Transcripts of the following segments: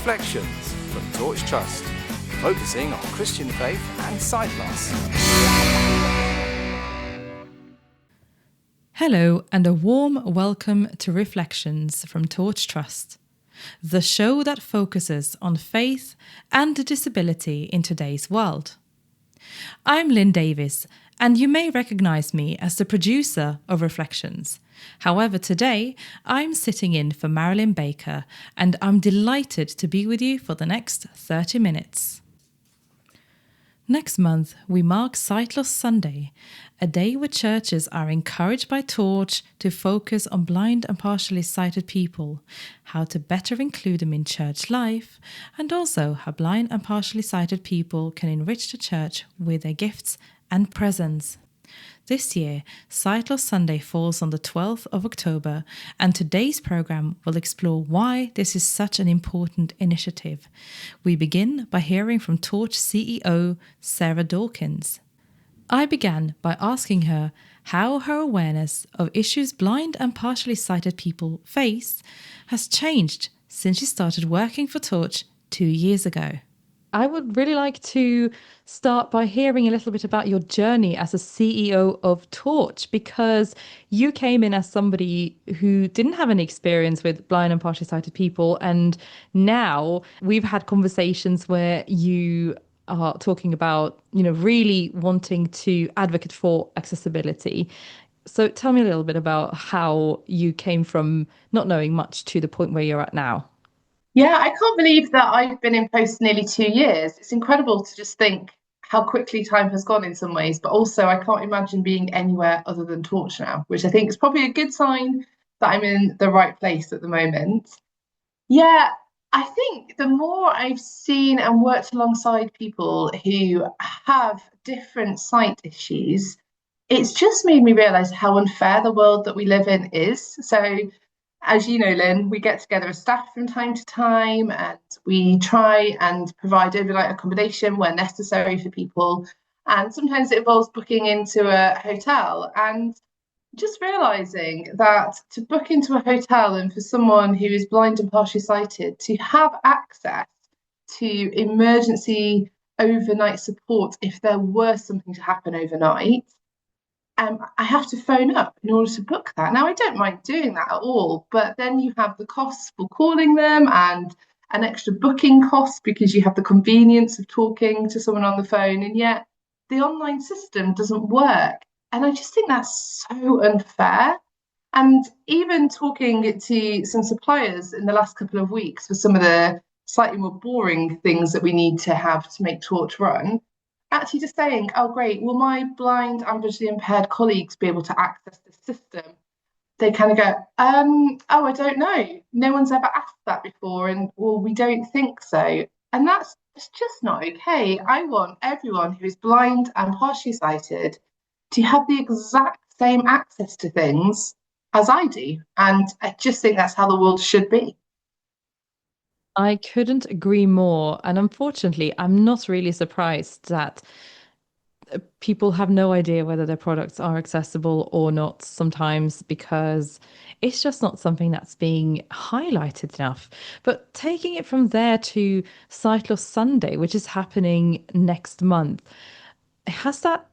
Reflections from Torch Trust, focusing on Christian faith and sight loss. Hello and a warm welcome to Reflections from Torch Trust, the show that focuses on faith and disability in today's world. I'm Lynn Davis, and you may recognise me as the producer of Reflections. However, today I'm sitting in for Marilyn Baker, and I'm delighted to be with you for the next 30 minutes. Next month, we mark Sight Loss Sunday, a day where churches are encouraged by Torch to focus on blind and partially sighted people, how to better include them in church life, and also how blind and partially sighted people can enrich the church with their gifts and presence. This year, Sight Loss Sunday falls on the 12th of October, and today's programme will explore why this is such an important initiative. We begin by hearing from Torch CEO Sarah Dawkins. I began by asking her how her awareness of issues blind and partially sighted people face has changed since she started working for Torch 2 years ago. I would really like to start by hearing a little bit about your journey as a CEO of Torch, because you came in as somebody who didn't have any experience with blind and partially sighted people. And now we've had conversations where you are talking about, really wanting to advocate for accessibility. So tell me a little bit about how you came from not knowing much to the point where you're at now. Yeah, I can't believe that I've been in post nearly 2 years. It's incredible to just think how quickly time has gone in some ways, but also I can't imagine being anywhere other than Torch now, which I think is probably a good sign that I'm in the right place at the moment. Yeah, I think the more I've seen and worked alongside people who have different sight issues, it's just made me realise how unfair the world that we live in is. So, as you know, Lynn, we get together as staff from time to time and we try and provide overnight accommodation where necessary for people. And sometimes it involves booking into a hotel and just realising that to book into a hotel and for someone who is blind and partially sighted to have access to emergency overnight support if there were something to happen overnight, I have to phone up in order to book that. Now, I don't mind doing that at all, but then you have the costs for calling them and an extra booking cost because you have the convenience of talking to someone on the phone, and yet the online system doesn't work. And I just think that's so unfair. And even talking to some suppliers in the last couple of weeks for some of the slightly more boring things that we need to have to make Torch run, actually just saying, oh, great, will my blind and visually impaired colleagues be able to access this system? They kind of go, oh, I don't know. No one's ever asked that before. And, well, we don't think so. And it's just not okay. I want everyone who is blind and partially sighted to have the exact same access to things as I do. And I just think that's how the world should be. I couldn't agree more. And unfortunately, I'm not really surprised that people have no idea whether their products are accessible or not sometimes, because it's just not something that's being highlighted enough. But taking it from there to Sight Loss Sunday, which is happening next month, has that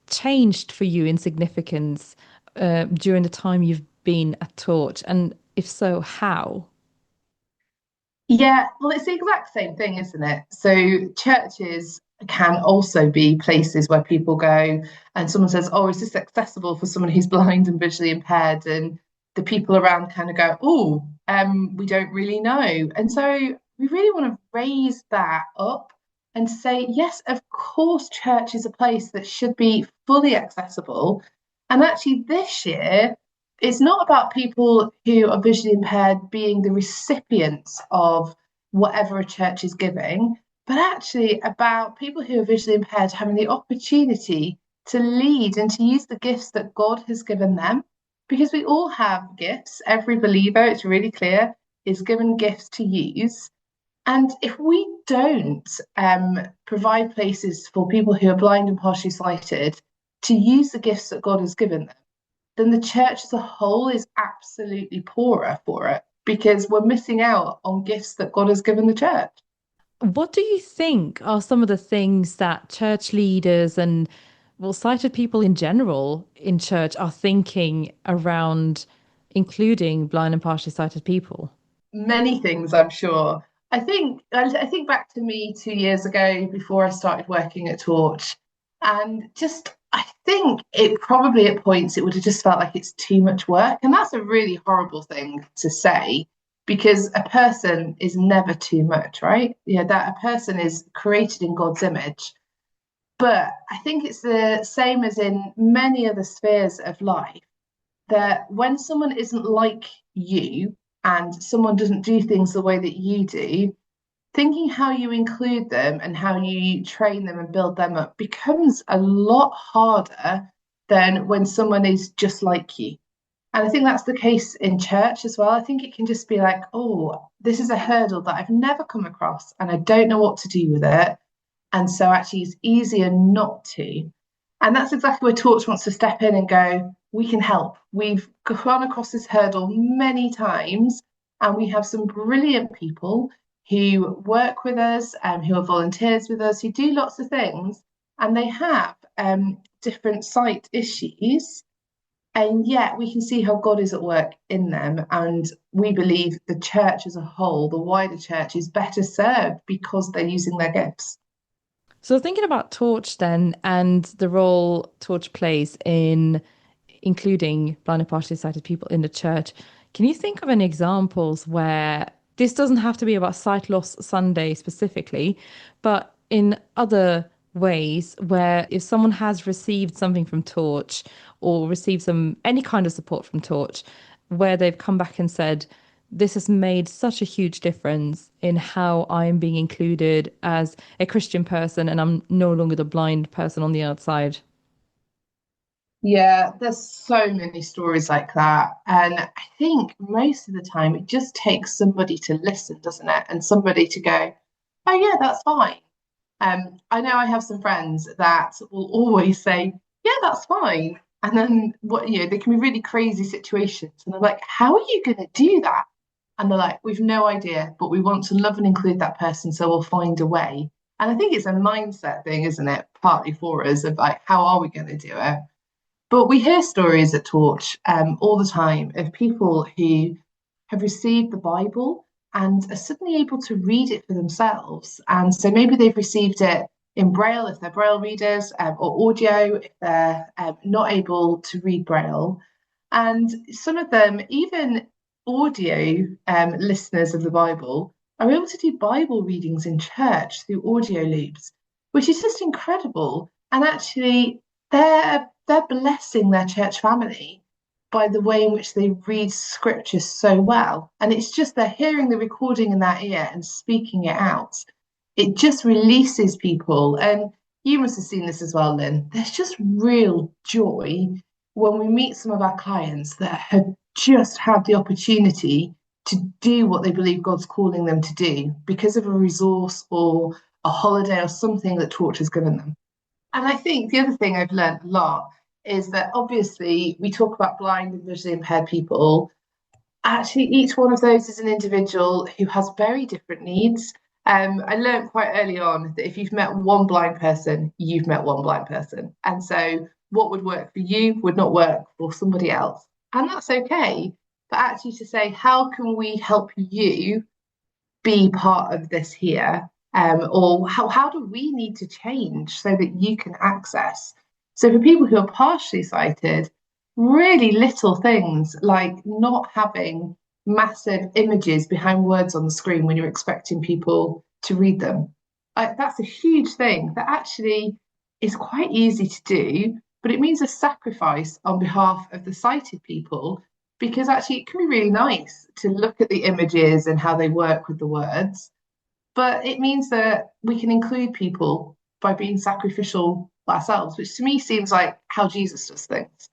changed for you in significance during the time you've been at Torch? And if so, how? Yeah, well, it's the exact same thing, isn't it? So churches can also be places where people go and someone says, oh, is this accessible for someone who's blind and visually impaired? And the people around kind of go, oh, we don't really know. And so we really want to raise that up and say, yes, of course, church is a place that should be fully accessible. And actually this year, it's not about people who are visually impaired being the recipients of whatever a church is giving, but actually about people who are visually impaired having the opportunity to lead and to use the gifts that God has given them. Because we all have gifts. Every believer, it's really clear, is given gifts to use. And if we don't provide places for people who are blind and partially sighted to use the gifts that God has given them, then the church as a whole is absolutely poorer for it. because we're missing out on gifts that God has given the church. What do you think are some of the things that church leaders and, well, sighted people in general in church are thinking around including blind and partially sighted people? Many things, I'm sure. I think back to me 2 years ago before I started working at Torch, and just I think it probably at points it would have just felt like it's too much work, and that's a really horrible thing to say because a person is never too much, right? Yeah, that a person is created in God's image. But I think it's the same as in many other spheres of life that when someone isn't like you and someone doesn't do things the way that you do, thinking how you include them and how you train them and build them up becomes a lot harder than when someone is just like you. And I think that's the case in church as well. I think it can just be like, oh, this is a hurdle that I've never come across and I don't know what to do with it. And so actually it's easier not to. And that's exactly where Torch wants to step in and go, we can help. We've gone across this hurdle many times, and we have some brilliant people who work with us and who are volunteers with us, who do lots of things, and they have different sight issues. And yet we can see how God is at work in them. And we believe the church as a whole, the wider church, is better served because they're using their gifts. So thinking about Torch then and the role Torch plays in including blind and partially sighted people in the church, can you think of any examples where this doesn't have to be about Sight Loss Sunday specifically, but in other ways where if someone has received something from Torch or received some any kind of support from Torch, where they've come back and said, this has made such a huge difference in how I'm being included as a Christian person and I'm no longer the blind person on the outside. Yeah, there's so many stories like that. And I think most of the time it just takes somebody to listen, doesn't it? And somebody to go, oh, yeah, that's fine. I know I have some friends that will always say, yeah, that's fine. And then they can be really crazy situations. And I'm like, how are you going to do that? And they're like, we've no idea, but we want to love and include that person, so we'll find a way. And I think it's a mindset thing, isn't it? Partly for us of like, how are we going to do it? But we hear stories at Torch all the time of people who have received the Bible and are suddenly able to read it for themselves. And so maybe they've received it in Braille if they're Braille readers, or audio if they're not able to read Braille. And some of them, even audio listeners of the Bible, are able to do Bible readings in church through audio loops, which is just incredible. And actually, they're blessing their church family by the way in which they read scripture so well. And it's just they're hearing the recording in that ear and speaking it out. It just releases people. And you must have seen this as well, Lynn. There's just real joy when we meet some of our clients that have just had the opportunity to do what they believe God's calling them to do because of a resource or a holiday or something that Torch has given them. And I think the other thing I've learned a lot is that obviously we talk about blind and visually impaired people. Actually, each one of those is an individual who has very different needs. I learned quite early on that if you've met one blind person, you've met one blind person. And so what would work for you would not work for somebody else. And that's okay. But actually to say, how can we help you be part of this here? Or how do we need to change so that you can access? So for people who are partially sighted, really little things like not having massive images behind words on the screen when you're expecting people to read them. That's a huge thing that actually is quite easy to do, but it means a sacrifice on behalf of the sighted people because actually it can be really nice to look at the images and how they work with the words. But it means that we can include people by being sacrificial ourselves, which to me seems like how Jesus does things.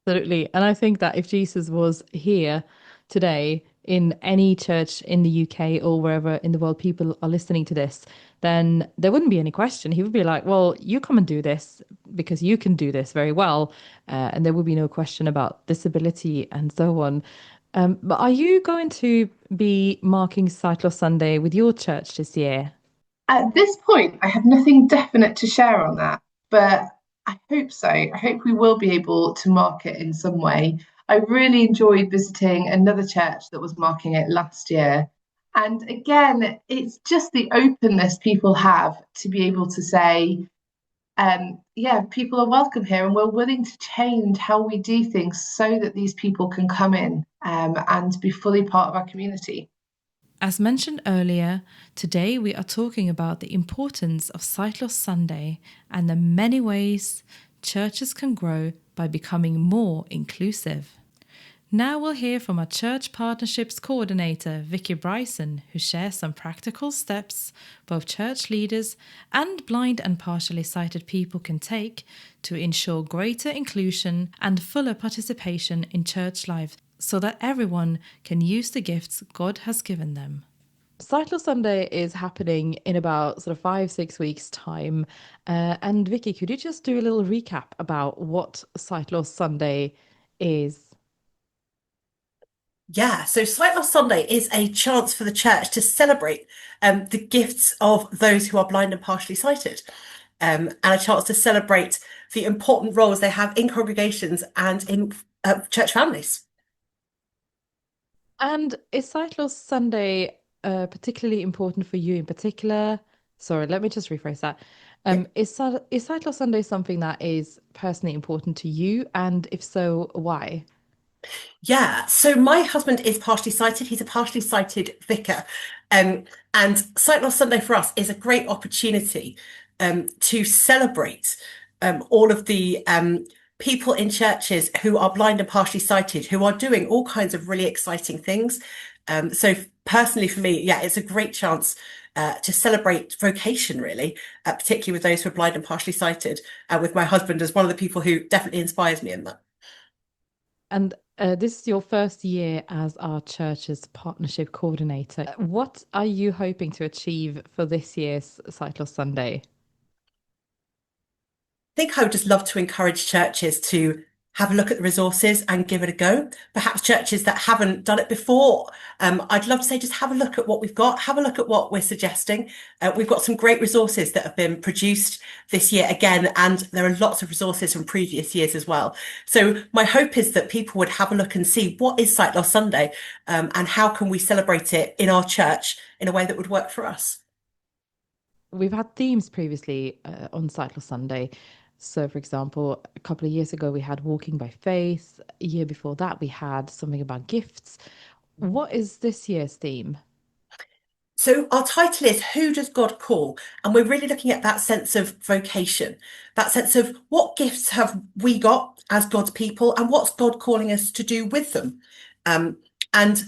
Absolutely. And I think that if Jesus was here today in any church in the UK or wherever in the world people are listening to this, then there wouldn't be any question. He would be like, well, you come and do this because you can do this very well. And there would be no question about disability and so on. But are you going to be marking Sight Loss Sunday with your church this year? At this point, I have nothing definite to share on that, but I hope so. I hope we will be able to mark it in some way. I really enjoyed visiting another church that was marking it last year. And again, it's just the openness people have to be able to say, yeah, people are welcome here and we're willing to change how we do things so that these people can come in and be fully part of our community. As mentioned earlier, today we are talking about the importance of Sight Loss Sunday and the many ways churches can grow by becoming more inclusive. Now we'll hear from our Church Partnerships Coordinator, Vicky Bryson, who shares some practical steps both church leaders and blind and partially sighted people can take to ensure greater inclusion and fuller participation in church life so that everyone can use the gifts God has given them. Sightless Sunday is happening in about sort of 5, 6 weeks' time. And Vicky, could you just do a little recap about what Sightless Sunday is? Yeah, so Sight Loss Sunday is a chance for the church to celebrate the gifts of those who are blind and partially sighted, and a chance to celebrate the important roles they have in congregations and in church families. And is Sightless Sunday particularly important for you in particular? Sorry, let me just rephrase that. Yeah. Is Sightless Sunday something that is personally important to you? And if so, why? Yeah, so my husband is partially sighted. He's a partially sighted vicar. Um, and Sight Loss Sunday for us is a great opportunity to celebrate all of the people in churches who are blind and partially sighted, who are doing all kinds of really exciting things. So personally for me, yeah, it's a great chance to celebrate vocation, really, particularly with those who are blind and partially sighted, with my husband as one of the people who definitely inspires me in that. And this is your first year as our church's partnership coordinator. What are you hoping to achieve for this year's Sightless Sunday? Think I would just love to encourage churches to have a look at the resources and give it a go. Perhaps churches that haven't done it before. I'd love to say just have a look at what we've got, have a look at what we're suggesting. We've got some great resources that have been produced this year again, and there are lots of resources from previous years as well. So my hope is that people would have a look and see what is Sight Loss Sunday, and how can we celebrate it in our church in a way that would work for us. We've had themes previously on Sightless Sunday. So, for example, a couple of years ago, we had Walking by Faith. A year before that, we had something about gifts. What is this year's theme? So our title is Who Does God Call? And we're really looking at that sense of vocation, that sense of what gifts have we got as God's people and what's God calling us to do with them? And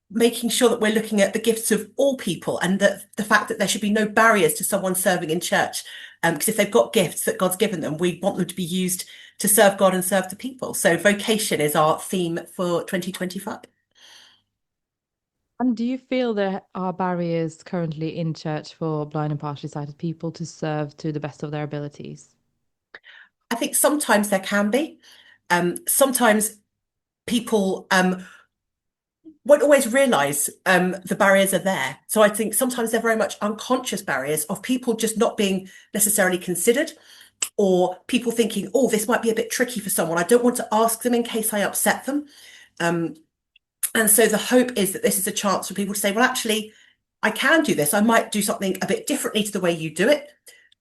making sure that we're looking at the gifts of all people and that the fact that there should be no barriers to someone serving in church. Because if they've got gifts that God's given them, we want them to be used to serve God and serve the people. So vocation is our theme for 2025. And do you feel there are barriers currently in church for blind and partially sighted people to serve to the best of their abilities? I think sometimes there can be. Sometimes people won't always realize the barriers are there. So I think sometimes they're very much unconscious barriers of people just not being necessarily considered, or people thinking, oh, this might be a bit tricky for someone. I don't want to ask them in case I upset them. And so the hope is that this is a chance for people to say, well, actually, I can do this. I might do something a bit differently to the way you do it,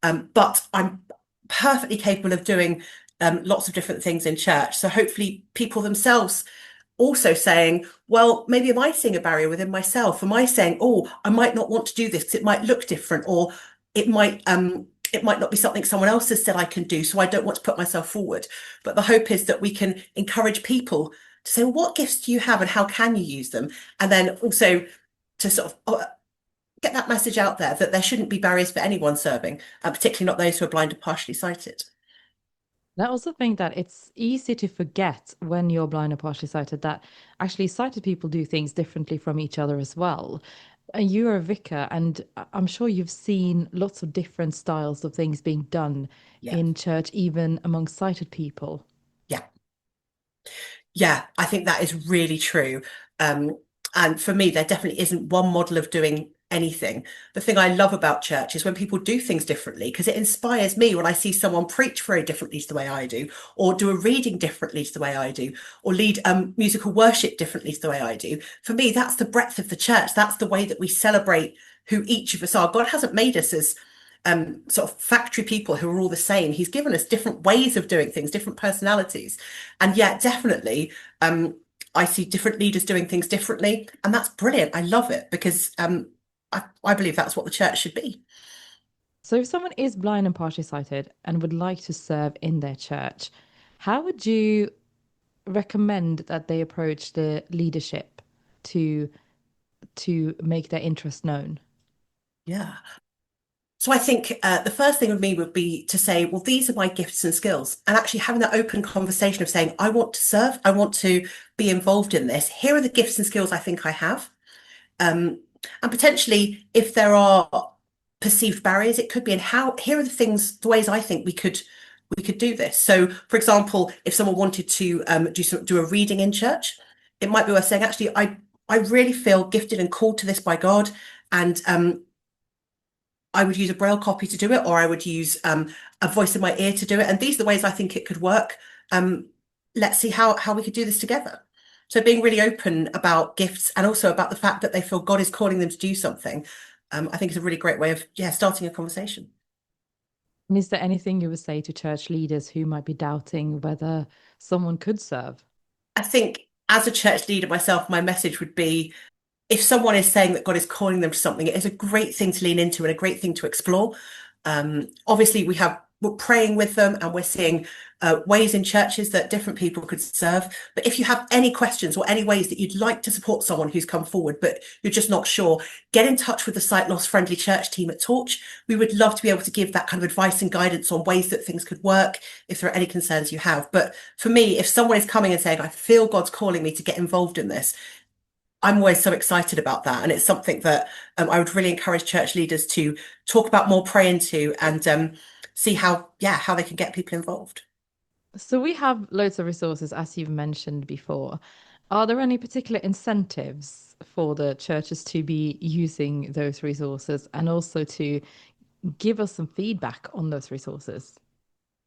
but I'm perfectly capable of doing lots of different things in church. So hopefully people themselves also saying, well, maybe am I seeing a barrier within myself? Am I saying, oh, I might not want to do this because it might look different, or it might not be something someone else has said I can do, so I don't want to put myself forward. But the hope is that we can encourage people to say, well, what gifts do you have and how can you use them? And then also to sort of get that message out there that there shouldn't be barriers for anyone serving, particularly not those who are blind and partially sighted. I also think that it's easy to forget when you're blind or partially sighted that actually sighted people do things differently from each other as well. And you're a vicar, and I'm sure you've seen lots of different styles of things being done Yeah. in church, even among sighted people. Yeah. Yeah, I think that is really true. And for me, there definitely isn't one model of doing anything. The thing I love about church is when people do things differently, because it inspires me when I see someone preach very differently to the way I do, or do a reading differently to the way I do, or lead musical worship differently to the way I do. For me, that's the breadth of the church. That's the way that we celebrate who each of us are. God hasn't made us as sort of factory people who are all the same. He's given us different ways of doing things, different personalities. And yet, definitely, I see different leaders doing things differently. And that's brilliant. I love it because I believe that's what the church should be. So if someone is blind and partially sighted and would like to serve in their church, how would you recommend that they approach the leadership to make their interest known? Yeah. So I think the first thing with me would be to say, well, these are my gifts and skills, and actually having that open conversation of saying, I want to serve, I want to be involved in this. Here are the gifts and skills I think I have. And potentially, if there are perceived barriers, it could be, and here are the ways I think we could do this. So, for example, if someone wanted to do a reading in church, it might be worth saying, actually, I really feel gifted and called to this by God, and I would use a braille copy to do it, or I would use a voice in my ear to do it. And these are the ways I think it could work. Let's see how we could do this together. So being really open about gifts, and also about the fact that they feel God is calling them to do something, I think is a really great way of starting a conversation. And is there anything you would say to church leaders who might be doubting whether someone could serve? I think as a church leader myself, my message would be, if someone is saying that God is calling them to something, it is a great thing to lean into and a great thing to explore. Obviously, we're praying with them, and we're seeing ways in churches that different people could serve. But if you have any questions or any ways that you'd like to support someone who's come forward, but you're just not sure, get in touch with the sight loss friendly church team at Torch. We would love to be able to give that kind of advice and guidance on ways that things could work if there are any concerns you have. But for me, if someone is coming and saying, I feel God's calling me to get involved in this, I'm always so excited about that. And it's something that I would really encourage church leaders to talk about more, pray into, and see how they can get people involved. So we have loads of resources, as you've mentioned before. Are there any particular incentives for the churches to be using those resources, and also to give us some feedback on those resources?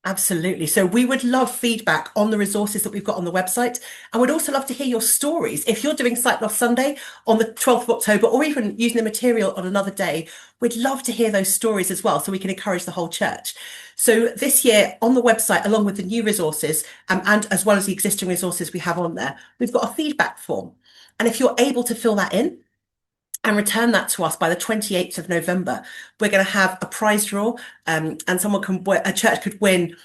Absolutely. So we would love feedback on the resources that we've got on the website. And we'd also love to hear your stories. If you're doing Sight Loss Sunday on the 12th of October, or even using the material on another day, we'd love to hear those stories as well, so we can encourage the whole church. So this year on the website, along with the new resources, and as well as the existing resources we have on there, we've got a feedback form. And if you're able to fill that in and return that to us by the 28th of November, we're going to have a prize draw, and a church could win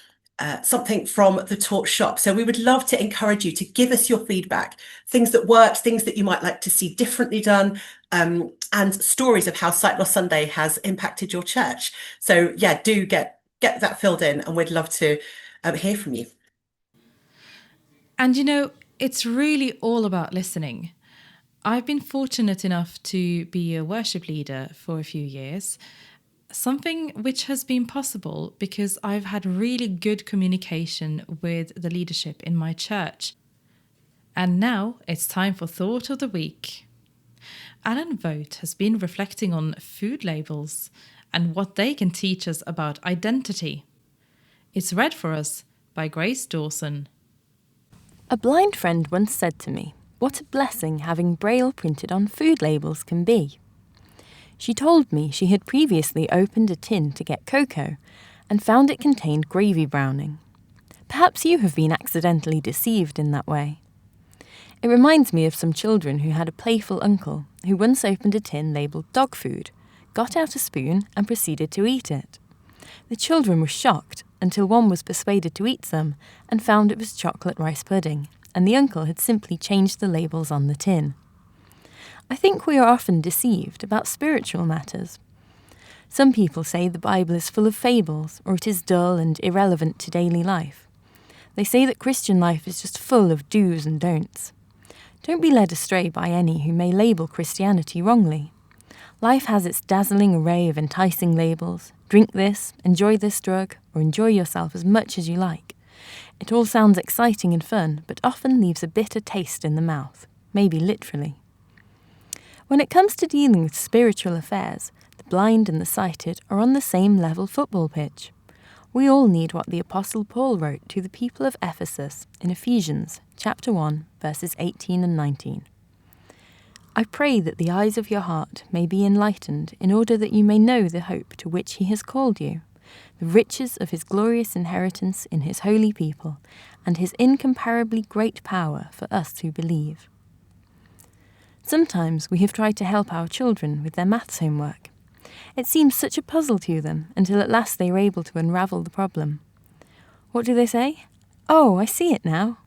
something from the Torch shop. So we would love to encourage you to give us your feedback, things that worked, things that you might like to see differently done, and stories of how Sight Loss Sunday has impacted your church. So do get that filled in, and we'd love to hear from you. And it's really all about listening. I've been fortunate enough to be a worship leader for a few years, something which has been possible because I've had really good communication with the leadership in my church. And now it's time for Thought of the Week. Alan Vogt has been reflecting on food labels and what they can teach us about identity. It's read for us by Grace Dawson. A blind friend once said to me, what a blessing having Braille printed on food labels can be. She told me she had previously opened a tin to get cocoa and found it contained gravy browning. Perhaps you have been accidentally deceived in that way. It reminds me of some children who had a playful uncle who once opened a tin labelled dog food, got out a spoon and proceeded to eat it. The children were shocked until one was persuaded to eat some and found it was chocolate rice pudding, and the uncle had simply changed the labels on the tin. I think we are often deceived about spiritual matters. Some people say the Bible is full of fables, or it is dull and irrelevant to daily life. They say that Christian life is just full of do's and don'ts. Don't be led astray by any who may label Christianity wrongly. Life has its dazzling array of enticing labels. Drink this, enjoy this drug, or enjoy yourself as much as you like. It all sounds exciting and fun, but often leaves a bitter taste in the mouth. maybe literally. When it comes to dealing with spiritual affairs, the blind and the sighted are on the same level football pitch. We all need what the Apostle Paul wrote to the people of Ephesus in Ephesians chapter 1, verses 18 and 19. I pray that the eyes of your heart may be enlightened, in order that you may know the hope to which he has called you, the riches of his glorious inheritance in his holy people, and his incomparably great power for us who believe. Sometimes we have tried to help our children with their maths homework. It seems such a puzzle to them until at last they are able to unravel the problem. What do they say? Oh, I see it now,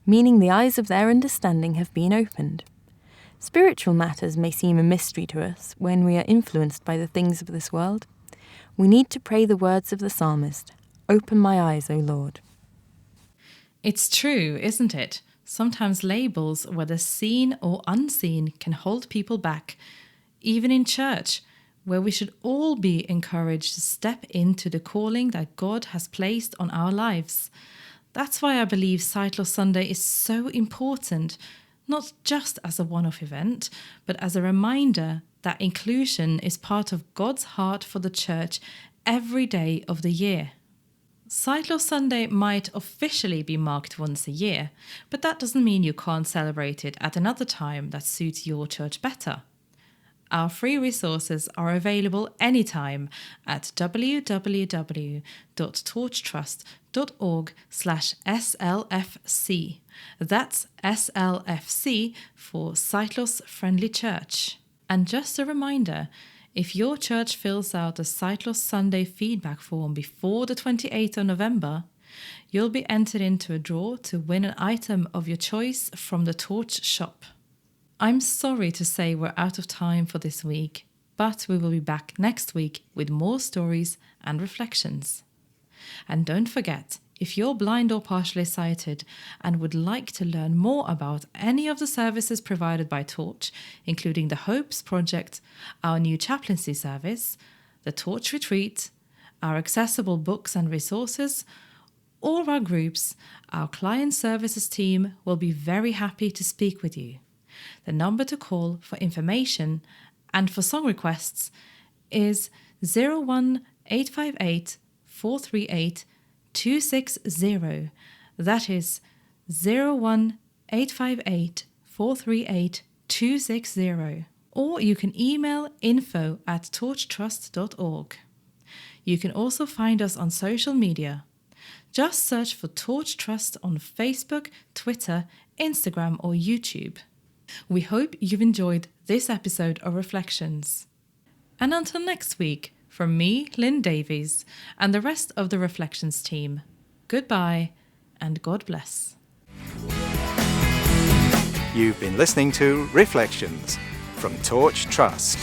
meaning the eyes of their understanding have been opened. Spiritual matters may seem a mystery to us when we are influenced by the things of this world. We need to pray the words of the psalmist, "Open my eyes, O Lord." It's true, isn't it? Sometimes labels, whether seen or unseen, can hold people back, even in church, where we should all be encouraged to step into the calling that God has placed on our lives. That's why I believe Sight Loss Sunday is so important, not just as a one-off event, but as a reminder that inclusion is part of God's heart for the church every day of the year. Sight Loss Sunday might officially be marked once a year, but that doesn't mean you can't celebrate it at another time that suits your church better. Our free resources are available anytime at www.torchtrust.org/SLFC. That's SLFC for Sight Loss Friendly Church. And just a reminder, if your church fills out the Sight Loss Sunday feedback form before the 28th of November, you'll be entered into a draw to win an item of your choice from the Torch shop. I'm sorry to say we're out of time for this week, but we will be back next week with more stories and reflections. And don't forget, if you're blind or partially sighted and would like to learn more about any of the services provided by Torch, including the Hopes Project, our new chaplaincy service, the Torch Retreat, our accessible books and resources, or our groups, our client services team will be very happy to speak with you. The number to call for information and for song requests is 01858 438 260. That is 01858 438 260. Or you can email info@torchtrust.org. You can also find us on social media. Just search for Torch Trust on Facebook, Twitter, Instagram or YouTube. We hope you've enjoyed this episode of Reflections. And until next week, from me, Lynn Davies, and the rest of the Reflections team, goodbye and God bless. You've been listening to Reflections from Torch Trust.